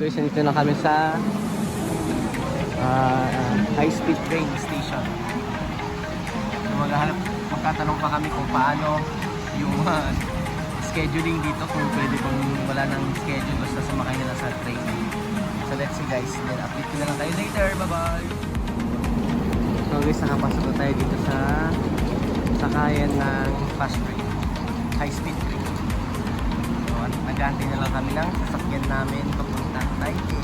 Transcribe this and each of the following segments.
guys, nandito na kami sa high-speed train station. So, magtatanong pa kami kung paano yung scheduling dito, kung pwede bang wala ng schedule basta sumakay nila sa train. So let's see guys, then update ko na lang kayo later. Bye bye. So guys, nakapasok na tayo dito sa sakayan ng fast train, high-speed train. So nag-aantay na lang kami ng sasakyan namin papuntang Taipei.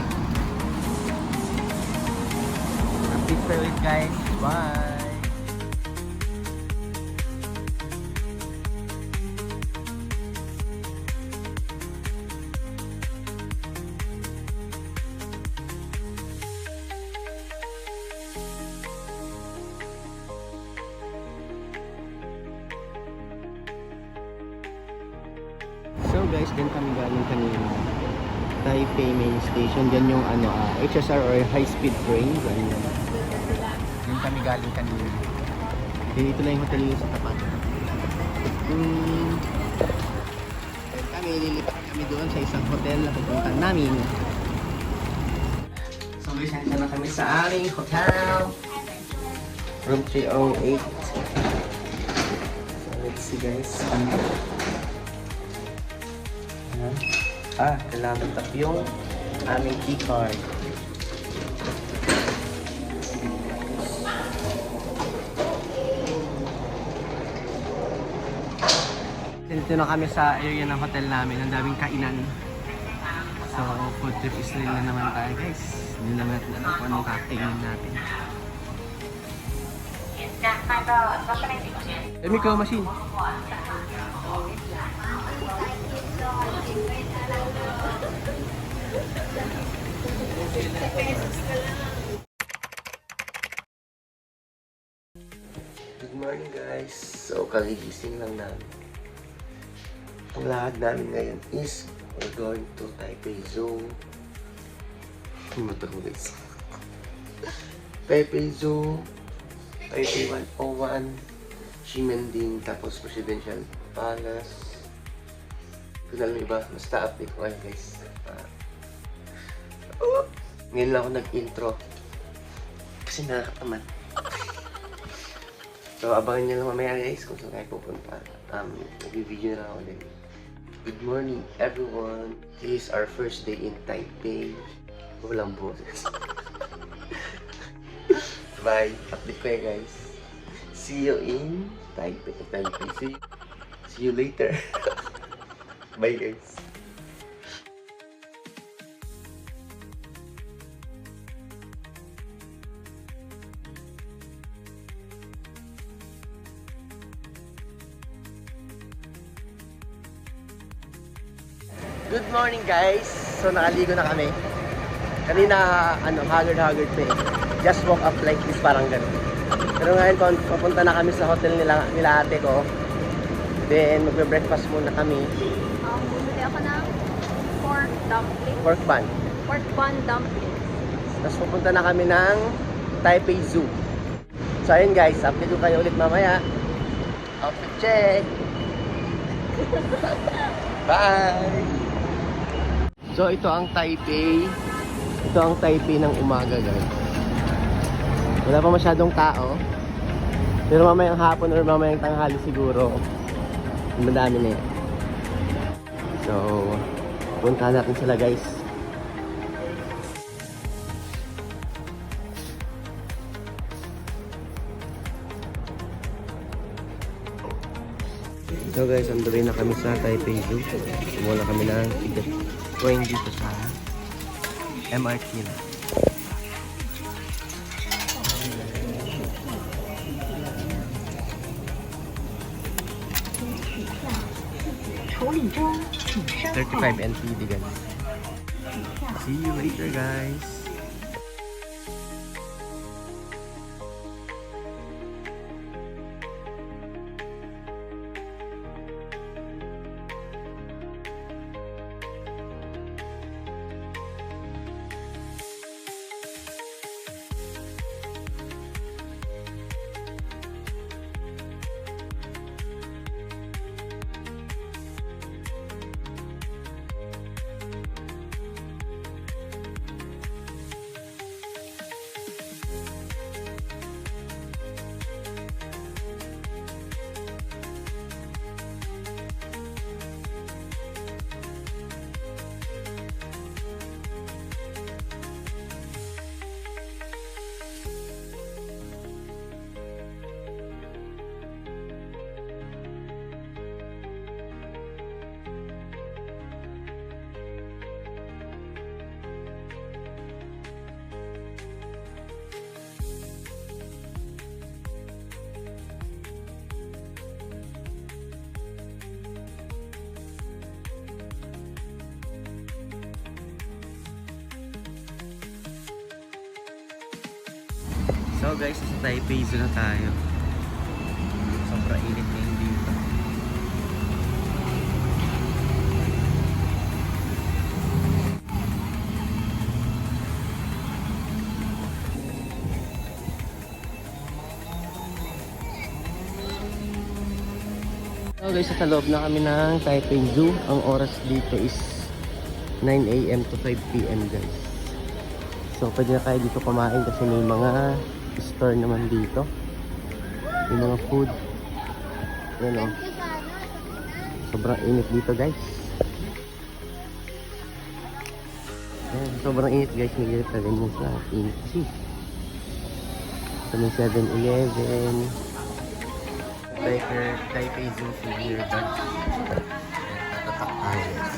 Update pa ulit guys. Bye. So guys, dyan kami galing kanina. Taipei main station. Dyan yung HSR or high speed train. Dyan kami galing kanina. Dito lang yung hotel yung sa tapat. Kami lilipat kami doon sa isang hotel na pupuntahan namin. So guys, nandito na kami sa aming hotel. Room 308. So let's see guys. Kailangan tap yung aming key card. Dito na kami sa area ng hotel namin. Ang daming kainan. So, food trip is na naman tayo guys. Hindi naman natin alam kung anong kakainin natin. Emiko machine. Good morning guys. So kagigising lang namin. Ang lakad namin ngayon is we're going to Taipei Zoo. Matako guys. Taipei Zoo, Taipei 101, Ximending, tapos Presidential Palace. Kung alam iba, basta update ko kayo guys. Ngayon lang ako nag-intro kasi nakakatamad. So abangan nyo lang mamaya guys kung saan kayo pupunta. Nag-video na lang ako din. Good morning everyone. This is our first day in Taipei. Walang boses. Bye. Update ko ya guys. See you in Taipei. See you later. Bye guys. Good morning guys. So nakaligo na kami. Kanina haggard pa eh. Just walk up like this, parang ganun. Pero ngayon papunta na kami sa hotel nila ate ko. Then magbe-breakfast muna kami. Bumili ako ng pork dumpling. Pork bun. Pork bun dumpling. Tapos pupunta na kami ng Taipei Zoo. So ayun guys, update ko kayo ulit mamaya. Outfit check. Bye. So ito ang Taipei. Ito ang Taipei ng umaga guys. Wala pa masyadong tao. Pero mamayang hapon or mamayang tanghali siguro madami na yan. So punta natin sila guys. So guys, anduloy na kami sa Taipei Zoo. Mula kami ng ticket coin dito sa MRT na. $35 NTD guys. See you later guys. So guys, sa Taipei Zoo na tayo. Sobrang init ngayon dito. So guys, sa loob na kami ng Taipei Zoo. Ang oras dito is 9 AM to 5 PM guys. So pwede na kayo dito kumain kasi may mga store naman dito. May mga food. Yan o. Sobrang init dito guys. Yan, sobrang init guys. May ganit na ganyan sa init kasi. So may 7-Eleven. Taipei Zoo souvenir bag. Tatatak tayo guys.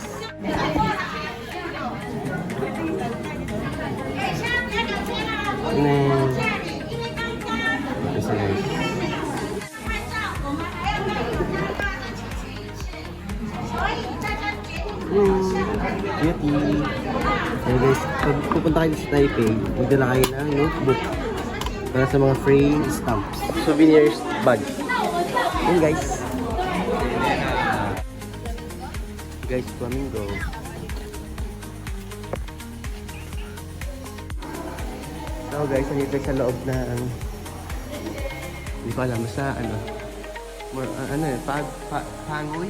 Isa guys. Beauty. Hey guys, pag pupunta kayo sa Taipei, magdala kayo ng notebook para sa mga frame stamps. Souvenirs bag. Yun guys. Guys, flamingo. So guys, nandito sa loob ng hindi ko alam sa ano ano eh, pangoy?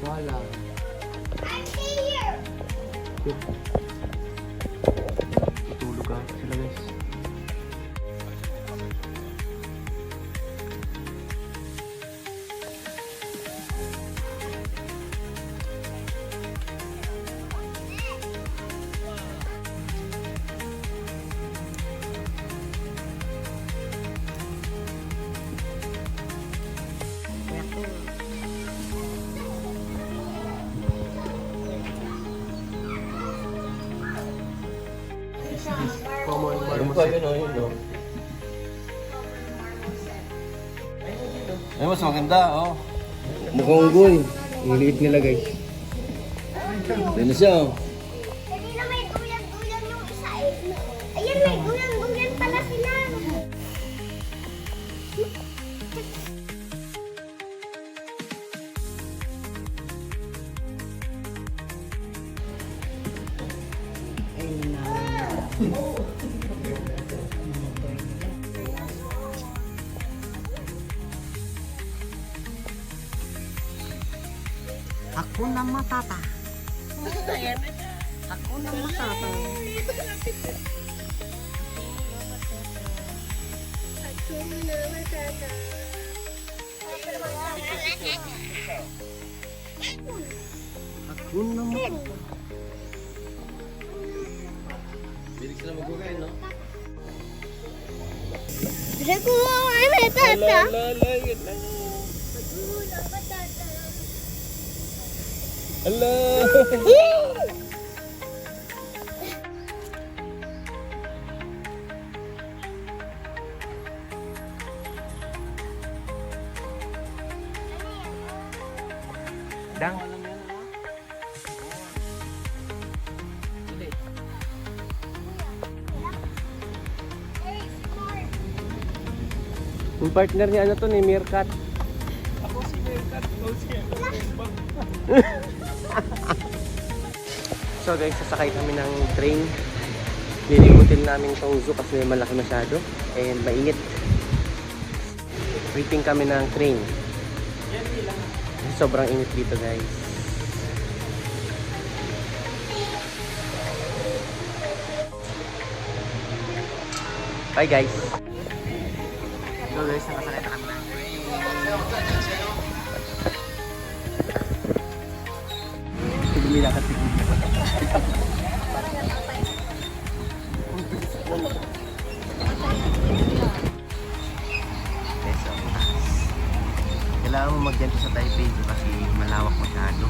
Wala. Tutulog ka sila guys. Ay, mas maganda, oh. Mukhang unggoy. Ang liit nila guys. Yan na siya, oh. Kanina may gulang-gulang yung isa eh. Ayan, may gulang-gulang pala sila. Hakuna Matata. Hakuna Matata. Hakuna Matata. Bilig sila mag-ugain, no? Hakuna Matata. Dang. Yung partner niya ano to ni Meerkat. Ako si Meerkat. So guys, sasakay kami ng train. Lilimutin namin itong zoo kasi malaki masyado and mainit. Waiting kami ng train. Sobrang init dito guys. Bye guys. So guys, nakasakay na kami ng train. Bumila ka siguro. Kailangan mo mag-ganto sa Taipei kasi malawak masyado.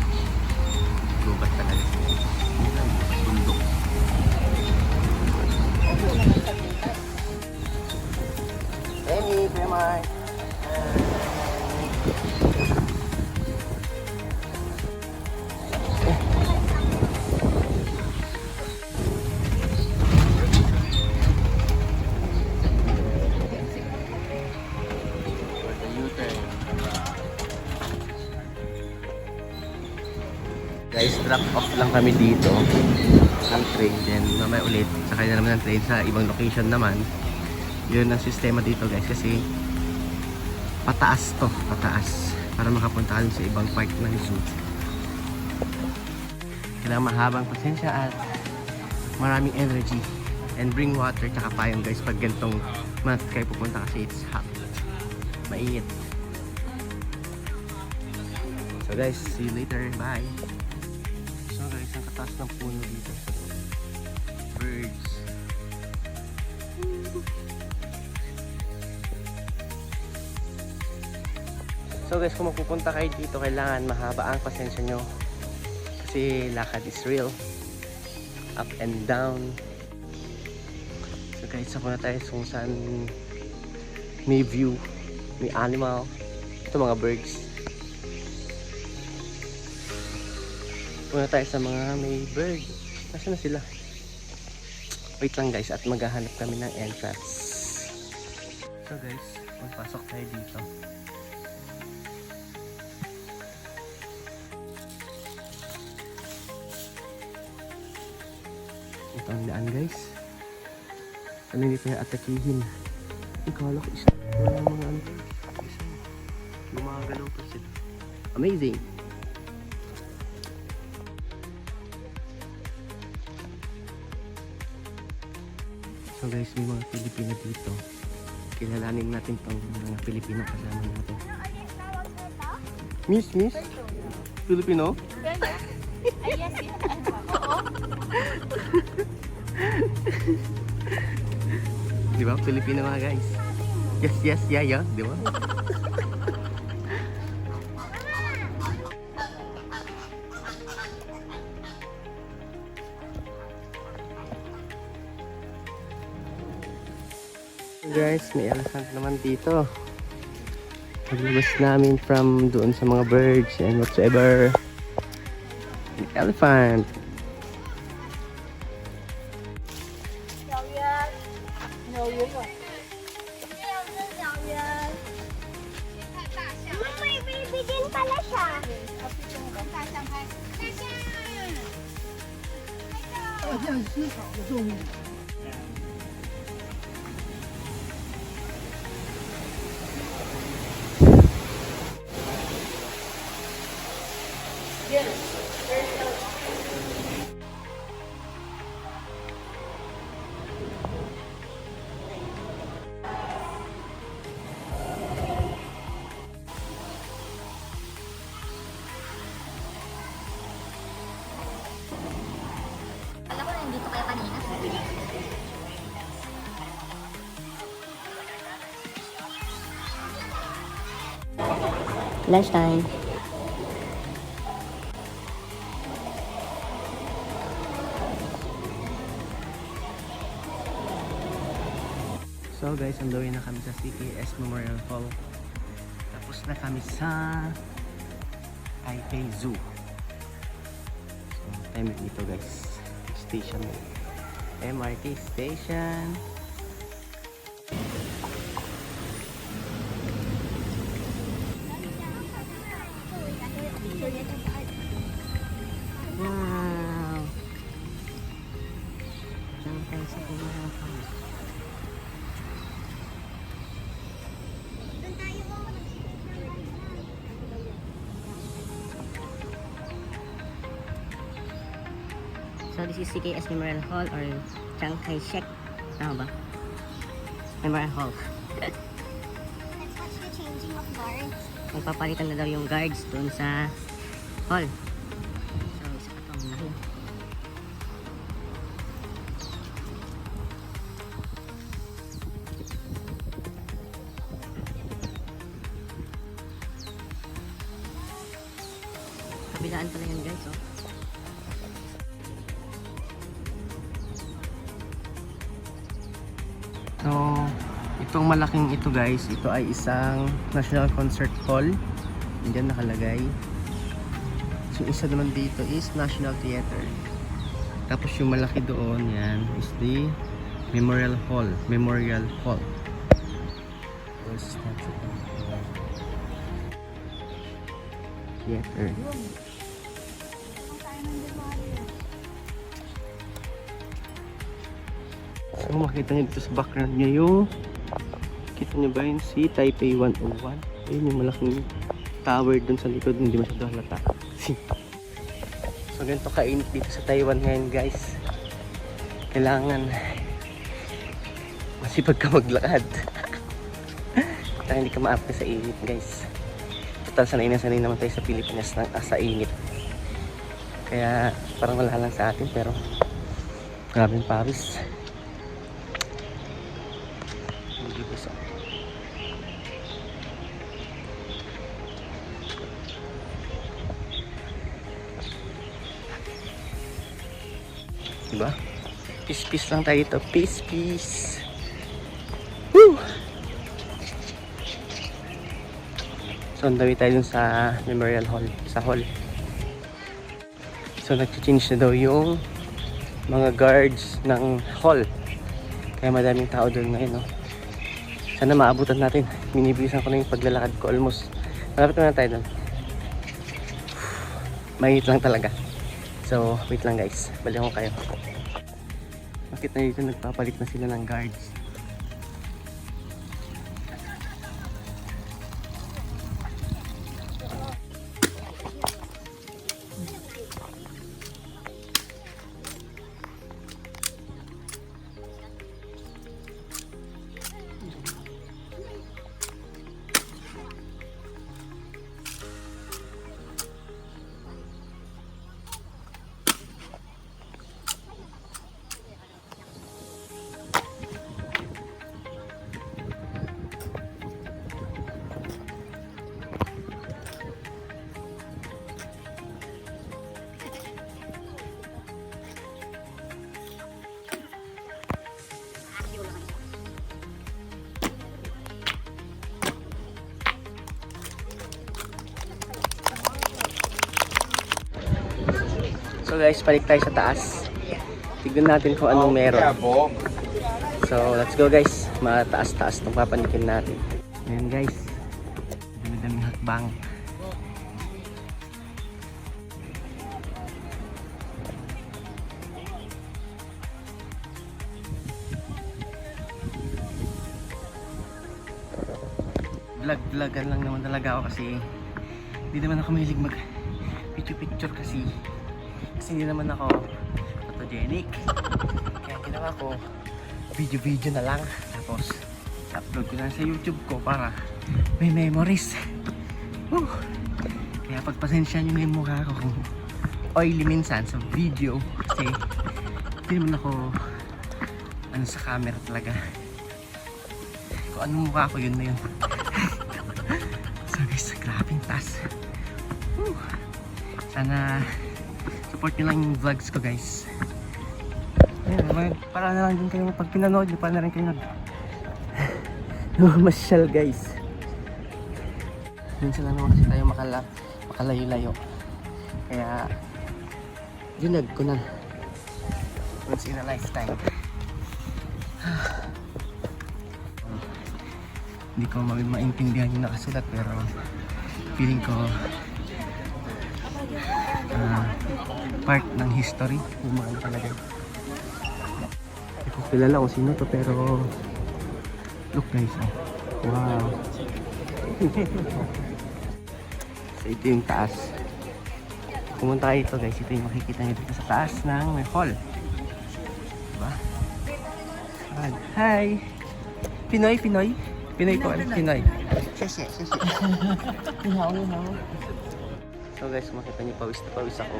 Lubat talaga. Bundok. morning, Kuya Mike. For the U-turn. Guys, drop off lang kami dito ng train. Then mamaya ulit, sakay na naman ng train sa ibang location naman. Yun ang sistema dito guys, kasi pataas to, pataas, para makapunta ka sa ibang part ng zoo. Kailangan mahabang pasensya at maraming energy, and bring water tsaka payong guys pag gantong month kayo pupunta, kasi it's hot, mainit. So guys, see you later, bye. So guys, ang kataas ng puno dito, birds. So guys, kung mapupunta kayo dito, kailangan mahaba ang pasensya nyo, kasi lakad is real, up and down. So guys, saka na tayo kung saan may view, may animal. Ito mga birds. Muna tayo sa mga may bird. Nasaan na sila? Wait lang guys, at maghahanap kami ng entrance. So guys, magpasok tayo dito. Ito ang daan guys. Ano, hindi tayo atakihin. Ikala ko isa. Wala mga ano. Gumagalaw pa sila. Amazing! So guys, may mga Pilipino dito. Kilalanin natin tong mga Pilipino kasama natin. Miss? Filipino? Di ba? Pilipino mga guys. Yes, yeah. Di ba? Guys, may elephant naman dito. Paglabas namin from doon sa mga birds and whatsoever. An elephant. May baby din pala siya. Alam ko na nandito kayo kanina. Lunchtime. So guys, andoy na kami sa CKS Memorial Hall. Tapos na kami sa Taipei Zoo. So, time dito guys. Station. MRT station. Wow. Diyan tayo sa Memorial. So this is CKS Memorial Hall or Chiang Kai-shek. Tama ba? Memorial Hall. Let's watch the changing of guards. Magpapalitan na daw yung guards doon sa hall. So isa pa itong nahin. Kabilaan pala yan guys, oh. So, itong Itong malaking ito guys, ito ay isang National Concert Hall. Diyan nakalagay. So isa naman dito is National Theater. Tapos yung malaki doon, yan is the Memorial Hall. Memorial Hall. Theater. So makita niyo dito sa background niya yung kita niyo ba yun si Taipei 101. Ayun yung malaking tower dun sa likod, hindi masyado halata. So ganito kainit dito sa Taiwan ngayon guys. Kailangan masipag ka maglakad. Para hindi ka ma-up sa init guys. Total sanay naman tayo sa Pilipinas ng sa init. Kaya parang wala lang sa atin pero grabe yung pawis. Diba? Peace lang tayo ito. Peace. Woo! So, ang dami tayo dun sa Memorial Hall. Sa hall. So, nag-change na daw yung mga guards ng hall. Kaya madaming tao doon ngayon, no? Sana maabutan natin. Minibilisan ko na yung paglalakad ko. Almost. Malapit na tayo doon. Mainit lang talaga. So, wait lang guys. Balikan ko kayo. Bakit na dito nagpapalit na sila ng guards? So guys, balik tayo sa taas. Tignan natin kung anong meron. So let's go guys. Mataas-taas itong papanikin natin. Ayan guys. Dami-daming hakbang. Vlog-vlogan lang naman talaga ako kasi hindi naman ako mahilig mag picture kasi hindi naman ako photogenic. Kaya ginawa ko video na lang, tapos upload ko na sa YouTube ko para may memories. Kaya pagpasensya nyo na yung mukha ko kung oily minsan sa video kasi hindi naman ako ano sa camera talaga. Kung anong mukha ko yun na yun. So guys, grabing taas. Sana support nyo lang yung vlogs ko guys. Ayan, para na lang din kayo pag pinanood nyo, para na rin kayo masyal guys. Minsan lang naman kasi tayo makalayo-layo. Kaya dinag ko na once in a lifetime. Hindi ko maintindihan yung nakasulat pero feeling ko part ng history yung mga talaga. Hindi ko kilala kung sino to pero look guys, oh. Wow. So ito yung taas. Pumunta kayo ito guys, ito yung makikita nyo dito sa taas ng may hall. Diba? Hi! Pinoy po, Pinoy. Sese. So guys, makita niyo pawis na pawis ako.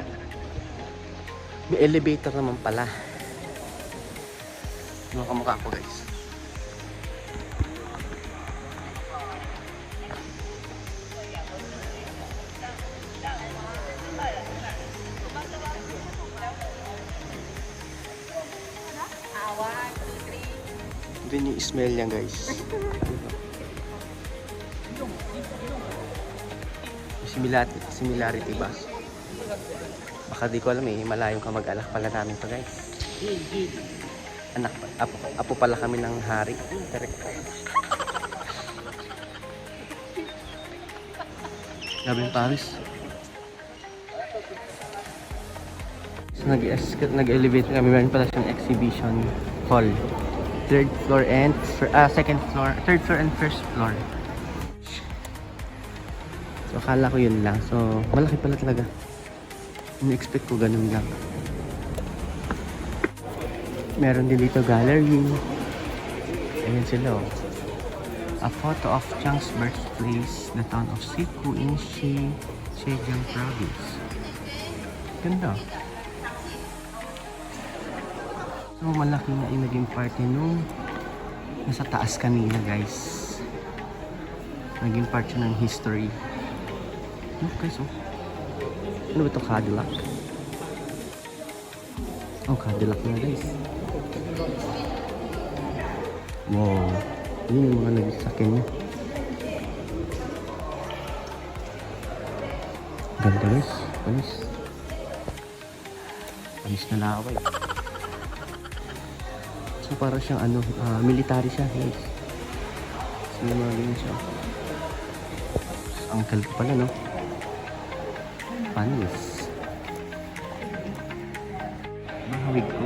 May elevator naman pala. Yung kamukha ko guys. Ito Sabi ni Ismael yan guys. Similarity ba? Baka di ko alam eh, malayong kamag-anak pala namin to guys. Apo pala kami ng hari. Correct. Sabi ng Paris. So nag-elevate kami, meron pala siyang exhibition hall. Third floor and second floor, third floor and first floor. So akala ko yun lang. So malaki pala talaga. Ini-expect ko ganun lang. Meron din dito gallery. Ayan sila oh. A photo of Chang's birthplace, the town of Siku in Zhejiang province. Ganda. So malaki na yung naging party nung nasa taas kanina guys. Naging part siya ng history. Okay, so ano ba ito? Cadillac? Oh, Cadillac na guys. Wow. Yun yung mga nagsasakyan niya. Ganda guys. Panis. Panis na laway. So para siyang ano, military siya guys. So yung mga ganyan siya. Uncle ko pala no. Panis. Mahawig ko.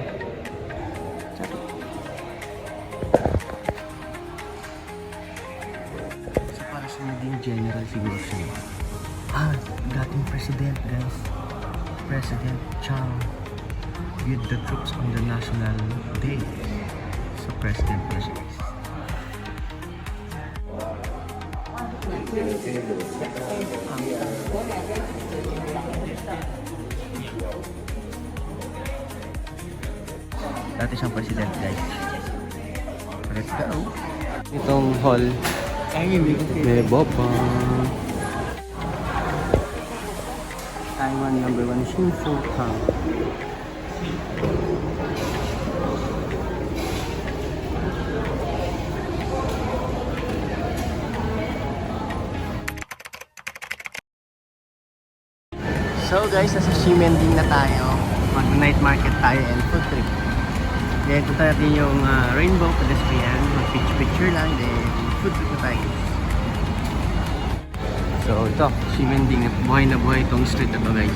So para siya naging general siguro siya. Dating president guys. President Chang with the troops on the national day. So president na siya guys. Dati siyang president guys. Let's go. Itong hall may boba. Taiwan #1 Shinfu Tang. So guys, nasa Ximending na tayo. Mag-night market tayo and food trip. Then punta natin yung rainbow pedestrian. Mag-picture lang. Then food trip na tayo. So ito, Ximending. Buhay na buhay itong street na to guys.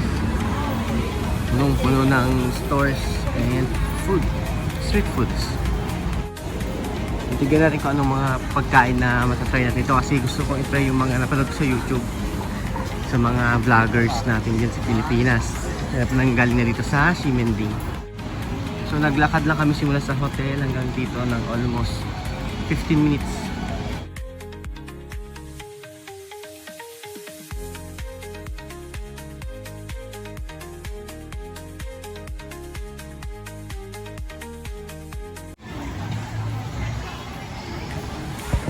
Punong-puno ng stores and food. Street foods. Tignan natin kung anong mga pagkain na matatry natin ito. Kasi gusto kong itry yung mga napanood ko sa YouTube. Sa mga vloggers natin dyan sa Pilipinas. Kaya nanggaling na dito sa Ximending. So naglakad lang kami simula sa hotel hanggang dito ng almost 15 minutes.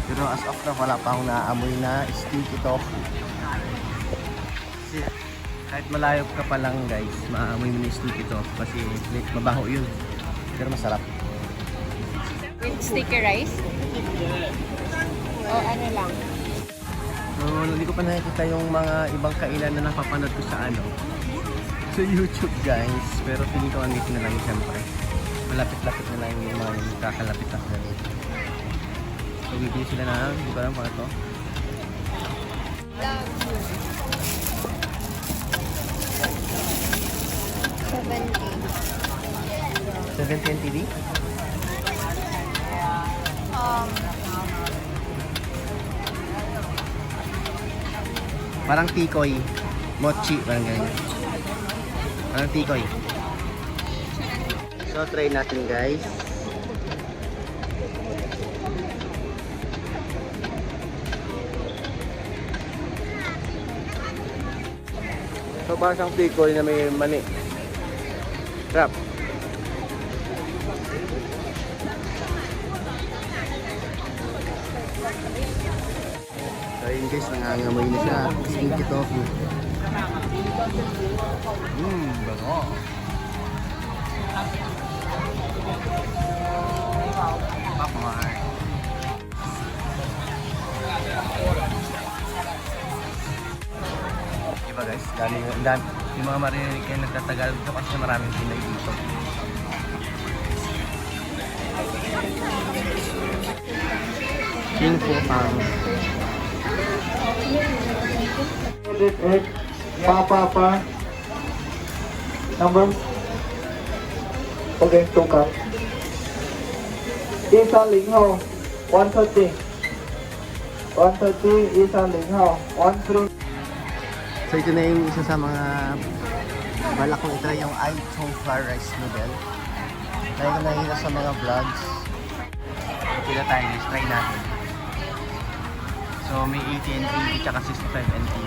Pero as of na wala pa akong naaamoy na sticky tofu. Kahit malayo ka pa lang guys, maamoy mo yung sticky tofu kasi mabaho yun. Pero masarap. With sticky rice? O ano lang? So, hindi ko pa nakikita yung mga ibang kainan na napapanood ko sa sa YouTube guys. Pero feeling ko andito na lang yung siyempre. Malapit-lapit na lang yung mga kakalapit na sila. So, bibili sila na, hindi ko alam pa ito. $17 TV? Parang tikoy. Mochi, parang ganyan. Parang tikoy. So, try natin guys. So, parang siyang tikoy na may mani. Sarap. So yun guys, nangangamoy na siya. Stinky tofu. Bago. Alfamart. Diba guys, dami, yung mga maririnig kayo nagtatagalog dito kasi maraming Pinoy dito. King po pang Pa. Number. Okay, 2 cup. Isa Ling Hao, 130. 130, Isa Ling Hao, 13. So ito na yung isa sa mga balak kong itry yung Ai Chung flour rice noodle. Try ko nakikita sa mga vlogs. Pila tayo, let's try natin. So may 80 NTV tsaka 65 NTV.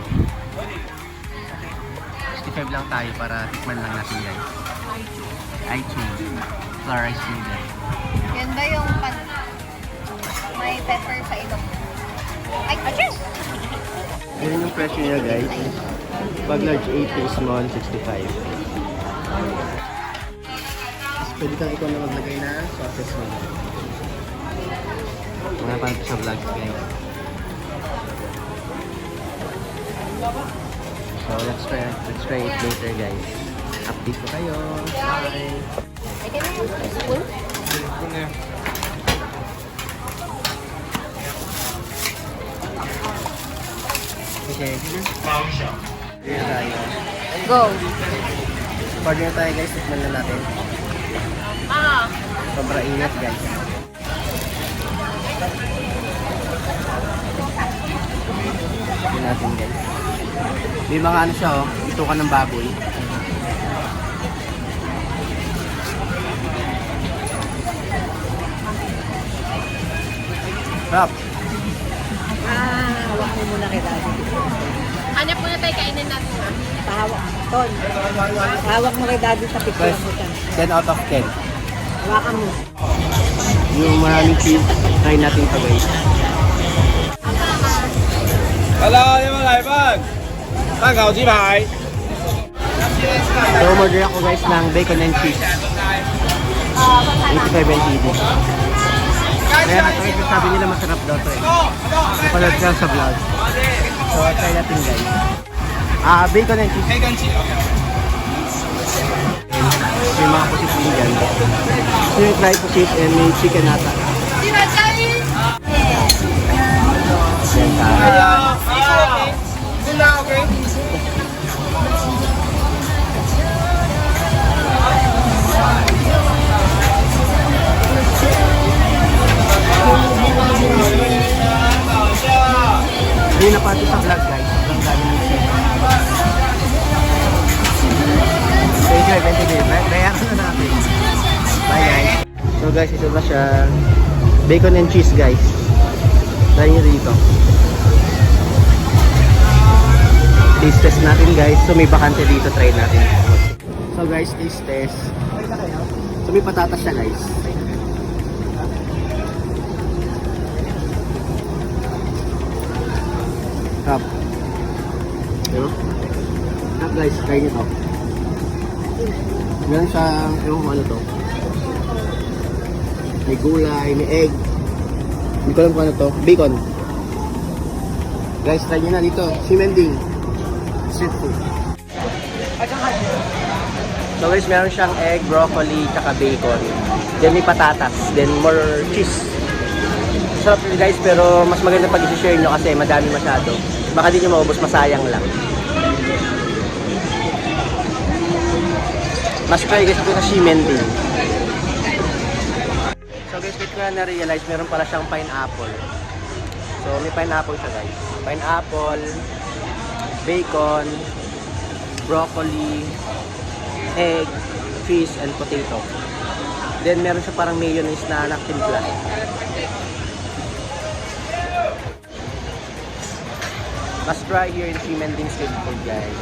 65 lang tayo para tikman lang natin guys. Ai Chung flour rice noodle. Yan ba yung may pepper sa ilong? Ay, achoo! Ganyan yung presyo niya guys. Pag large 80, small 65. Tapos pwede kang ikaw na maglagay na sauces mo. Mga pa sa vlogs guys. So let's try it later guys. Update ko kayo. Bye! Ay, ganun yung spoon? Okay. Here tayo. Go! Partner tayo guys. Tikman na natin. Sobra ingat guys. Tikman natin guys. May mga ano siya oh. Ito ka ng baboy. Rap. Hawak mo muna kay daddy. Hanap muna tayo kainin natin ha. Pahawak. Ton. Hawak mo kay daddy sa picture Guys, mo siya. 10 out of 10. Hawakan mo. Yung maraming cheese, try natin ito guys. Hello，有冇嚟賓？單球豬排。 So, order ako guys ng bacon and cheese. 85 NTD. Kaya sabi nila masarap daw to eh. Napanood ko sa vlog. So, try natin guys. Bacon and cheese. May mga pusit din dyan. So, yung fried pusit and may chicken nata. Yan sa hindi na pati sa vlog guys. Sobrang dami ng cheese. Stay dry, 20 days. Reaction na natin. Bye guys. So guys, ito na siya. Bacon and cheese guys. Try nyo dito. Taste test natin guys. So may bakante dito. Try natin. So guys, taste test. So may patatas siya guys. Sarap. Diba? Sarap guys, try nyo to. Meron siyang, ewan ko ano to. May gulay, may egg. Hindi ko alam kung ano to. Bacon. Guys, try nyo na dito. Simending. Street food. So guys, meron siyang egg, broccoli, tsaka bacon. Then may patatas. Then more cheese. Sarap nyo guys, pero mas maganda pag i-share nyo kasi madami masyado. Baka di nyo maubos, masayang lang. Mas try guys ito na Simending. So guys, dito ko na na-realize meron pala siyang pineapple. So may pineapple siya guys. Pineapple, bacon, broccoli, egg, fish, and potato. Then meron siya parang mayonnaise na naktimpla. Must try here in Simending Street Food guys.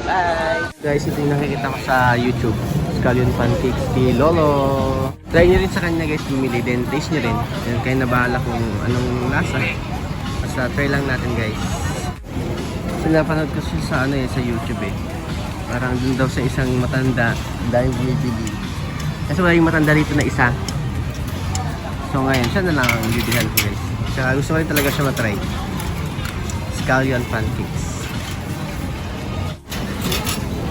Bye! Guys, ito yung nakikita ko sa YouTube. Scallion Pancakes kay Lolo. Try nyo rin sa kanya guys, bumili. Then taste nyo rin. Then kayo na bahala kung anong lasa. Basta try lang natin guys. So napanood ko siya sa ano eh, sa YouTube eh. Parang dun daw sa isang matanda dahil bumibili. Kasi wala yung matanda dito na isa. So ngayon, siya na lang ang bibilihan ko guys. Tsaka gusto ko rin talaga siya matry. Scallion pancakes.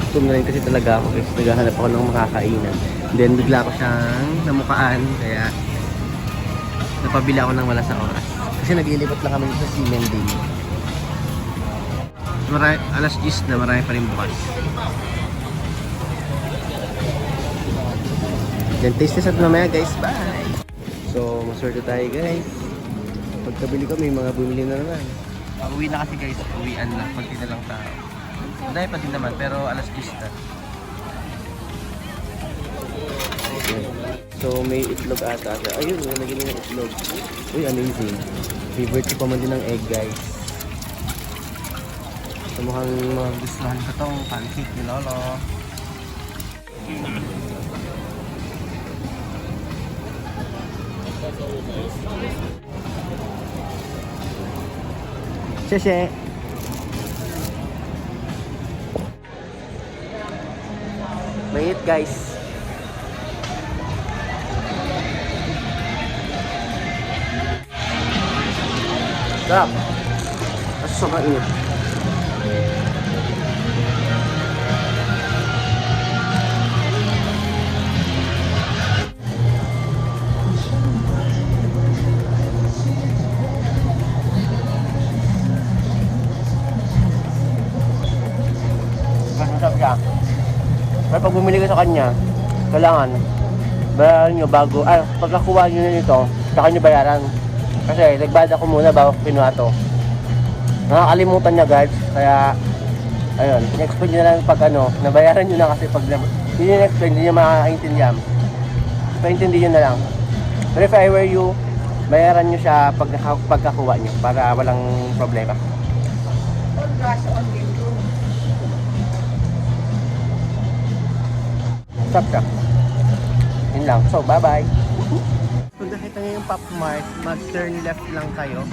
Gutom na rin kasi talaga ako guys. Naghahanap ako ng makakainan. Then bigla ko siyang namukaan. Kaya napabili ako ng wala sa oras. Kasi naglilipat lang kami sa Simen din. Alas 10 na, marami pa rin bukas. Then taste test at mamaya guys. Bye! So, maswerte tayo guys. Pagkabili ko, may mga bumili na naman. Uwi na kasi guys, uwian na. Pagti na lang tao. Madami pa din naman, pero alas 10 na. So, may itlog ata. Ayun, nalagyan ng itlog. Uy, amazing. Favorite ko pa man din ng egg guys. So, mukhang magustuhan ko tong pancake ni Lolo. Sheshe. Mainit guys. Sarap. Kasi sobrang init. Masarap siya. Pero pag bumili ka sa kanya, kailangan bayaran nyo bago, pagkakuha nyo na nito, saka nyo bayaran. Kasi nagbayad ako muna bago ko kinuha to. Nakakalimutan niya guys, kaya ayun, in-explain nyo na lang pag nabayaran nyo na kasi pag hindi nyo in-explain, hindi nyo makakaintindihan. Paintindihan nyo na lang. Pero if I were you, bayaran nyo siya pagkakuha nyo para walang problema. Stop siya. Yun lang. So, bye-bye. Kung nakita nyo yung Pop Mart, mag-turn left lang kayo.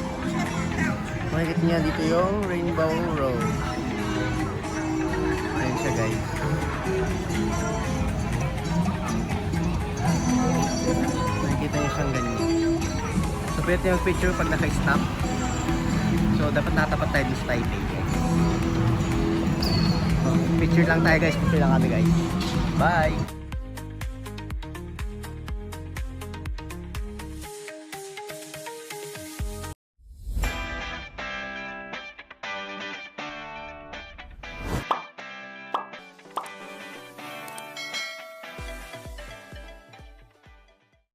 Makikita nyo dito yung Rainbow Road. Ayan siya guys. Makikita nyo siyang ganyan. So, pwede yung picture pag naka-stop. So, dapat natapat tayo dito sa Taipei. So, picture lang tayo guys. Picture lang kami guys. Bye!